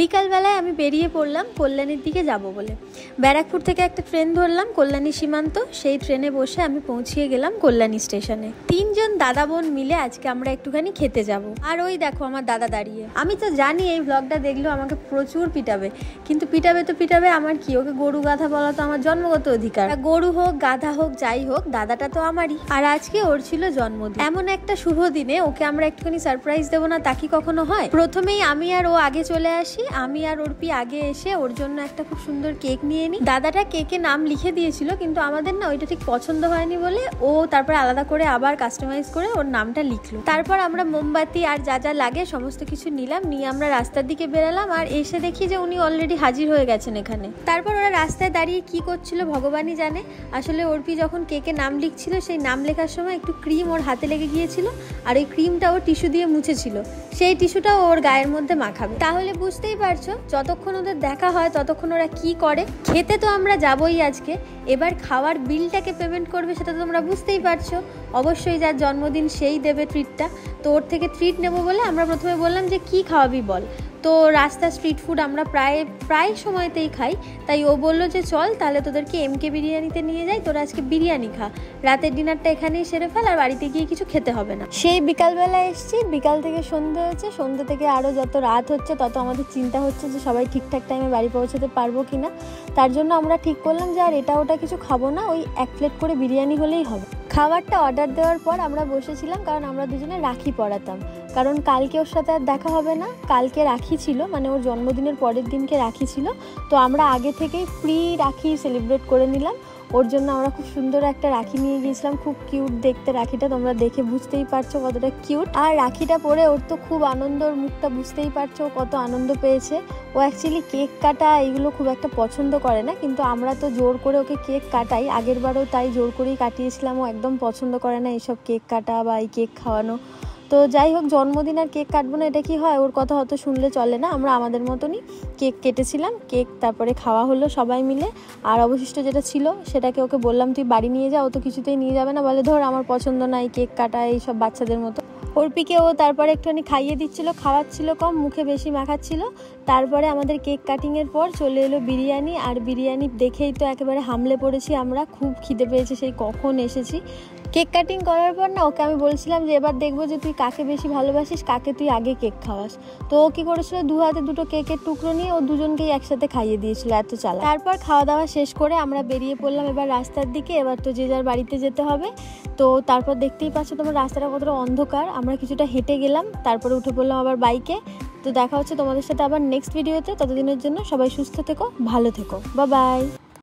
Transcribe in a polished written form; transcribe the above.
বিকালবেলায় আমি বেরিয়ে পড়লাম কল্যাণীর দিকে যাব বলে। ব্যারাকপুর থেকে একটা ট্রেন ধরলাম কল্যাণী সীমান্ত। সেই ট্রেনে বসে আমি পৌঁছিয়ে গেলাম কল্যাণী স্টেশনে। 3 জন দাদা বোন মিলে আজকে আমরা একটুখানি খেতে যাব। আর ওই দেখো আমার দাদা দাঁড়িয়ে। আমি তো জানি এই ব্লগটা দেখলেও আমাকে প্রচুর পিটাবে, কিন্তু পিটাবে তো পিটাবে, আমার কি, ওকে গরু গাধা বলা তো আমার জন্মগত অধিকার। গরু হোক গাধা হোক যাই হোক, দাদাটা তো আমারই। আর আজকে ওর ছিল জন্মদিন। এমন একটা শুভ দিনে ওকে আমরা একটুখানি সারপ্রাইজ দেবো না, তা কি কখনো হয়? প্রথমেই আমি আর ও আগে চলে আসি। আমি আর অর্পি আগে এসে ওর জন্য একটা খুব সুন্দর কেক নিয়ে নিই। দাদাটা কেকে নাম লিখে দিয়েছিল, কিন্তু আমাদের না ওইটা ঠিক পছন্দ হয়নি বলে ও তারপরে আলাদা করে আবার কাস্টমাইজ করে ওর নামটা লিখলো। তারপর আমরা মোমবাতি আর যা যা লাগে সমস্ত কিছু নিলাম, নিয়ে আমরা রাস্তার দিকে বেরালাম। আর এসে দেখি যে উনি অলরেডি হাজির হয়ে গেছেন এখানে। তারপর ওরা রাস্তায় দাঁড়িয়ে কি করছিল ভগবানই জানে। আসলে অর্পি যখন কেকে নাম লিখছিল, সেই নাম লেখার সময় একটু ক্রিম ওর হাতে লেগে গিয়েছিল, আর ওই ক্রিমটা ও টিস্যু দিয়ে মুছেছিল। সেই টিস্যুটাও ওর গায়ের মধ্যে মাখাবে। তাহলে বুঝতেই পারছো যতক্ষণ ওদের দেখা হয় ততক্ষণ ওরা কি করে। খেতে তো আমরা যাবই আজকে, এবার খাওয়ার বিলটাকে পেমেন্ট করবে সেটা তো তোমরা বুঝতেই পারছো। অবশ্যই যার জন্মদিন সেই দেবে ট্রিটটা। তো ওর থেকে ট্রিট নেবো বলে আমরা প্রথমে বললাম যে কি খাওয়াবি বল। তো রাস্তা স্ট্রিট ফুড আমরা প্রায় সময়তেই খাই, তাই ও বললো যে চল তাহলে তোদেরকে এমকে বিরিয়ানিতে নিয়ে যাই, তোরা আজকে বিরিয়ানি খা, রাতের ডিনারটা এখানেই সেরে ফেল, আর বাড়িতে গিয়ে কিছু খেতে হবে না। সেই বিকালবেলা এসছি, বিকাল থেকে সন্ধ্যে হচ্ছে, সন্ধ্যে থেকে আরও যত রাত হচ্ছে তত আমাদের চিন্তা হচ্ছে যে সবাই ঠিকঠাক টাইমে বাড়ি পৌঁছাতে পারবো কিনা। তার জন্য আমরা ঠিক করলাম যে আর এটা ওটা কিছু খাবো না, ওই 1 প্লেট করে বিরিয়ানি হলেই হবে। খাবারটা অর্ডার দেওয়ার পর আমরা বসেছিলাম, কারণ আমরা দুজনে রাখি পরাতাম, কারণ কালকে ওর সাথে আর দেখা হবে না। কালকে রাখি ছিল, মানে ওর জন্মদিনের পরের দিনকে রাখি ছিল। তো আমরা আগে থেকেই প্রি রাখি সেলিব্রেট করে নিলাম। ওর জন্য আমরা খুব সুন্দর একটা রাখি নিয়ে গিয়েছিলাম, খুব কিউট দেখতে রাখিটা, তোমরা দেখে বুঝতেই পারছো কতটা কিউট। আর রাখিটা পরে ওর তো খুব আনন্দ, ওর মুখটা বুঝতেই পারছো কত আনন্দ পেয়েছে। ও অ্যাকচুয়ালি কেক কাটা এইগুলো খুব একটা পছন্দ করে না, কিন্তু আমরা তো জোর করে ওকে কেক কাটাই। আগের বারও তাই জোর করেই কাটিয়েছিলাম। ও একদম পছন্দ করে না এইসব কেক কাটা বা এই কেক খাওয়ানো। তো যাই হোক, জন্মদিন আর কেক কাটবো না এটা কি হয়? ওর কথা হয়তো শুনলে চলে না। আমরা আমাদের মতনই কেক কেটেছিলাম, কেক তারপরে খাওয়া হলো সবাই মিলে। আর অবশিষ্ট যেটা ছিল সেটাকে ওকে বললাম তুই বাড়ি নিয়ে যা, ও তো কিছুতেই নিয়ে যাবে না, বলে ধর আমার পছন্দ না এই কেক কাটা এইসব বাচ্চাদের মতো। অর্পিকে ও তারপরে একটুখানি খাইয়ে দিচ্ছিল, খাওয়াচ্ছিল কম, মুখে বেশি মাখাচ্ছিল। তারপরে আমাদের কেক কাটিংয়ের পর চলে এলো বিরিয়ানি। আর বিরিয়ানি দেখেই তো একেবারে হামলে পড়েছি আমরা, খুব খিদে পেয়েছে, সেই কখন এসেছি। কেক কাটিং করার পর না ওকে আমি বলছিলাম যে এবার দেখবো যে তুই কাকে বেশি ভালোবাসিস, কাকে তুই আগে কেক খাওয়াস। তো ও কী করেছিল, 2 হাতে 2টো কেকের টুকরো নিয়ে ও দুজনকেই একসাথে খাইয়ে দিয়েছিল, এত চালাক। তারপর খাওয়া দাওয়া শেষ করে আমরা বেরিয়ে পড়লাম এবার রাস্তার দিকে। এবার তো যে যার বাড়িতে যেতে হবে। তো তারপর দেখতেই পাচ্ছ তোমার রাস্তাটা কতটা অন্ধকার। আমরা কিছুটা হেঁটে গেলাম, তারপরে উঠে পড়লাম আবার বাইকে। তো দেখা হচ্ছে তোমাদের সাথে আবার নেক্সট ভিডিওতে। ততদিনের জন্য সবাই সুস্থ থেকো, ভালো থেকো, বাই বাই।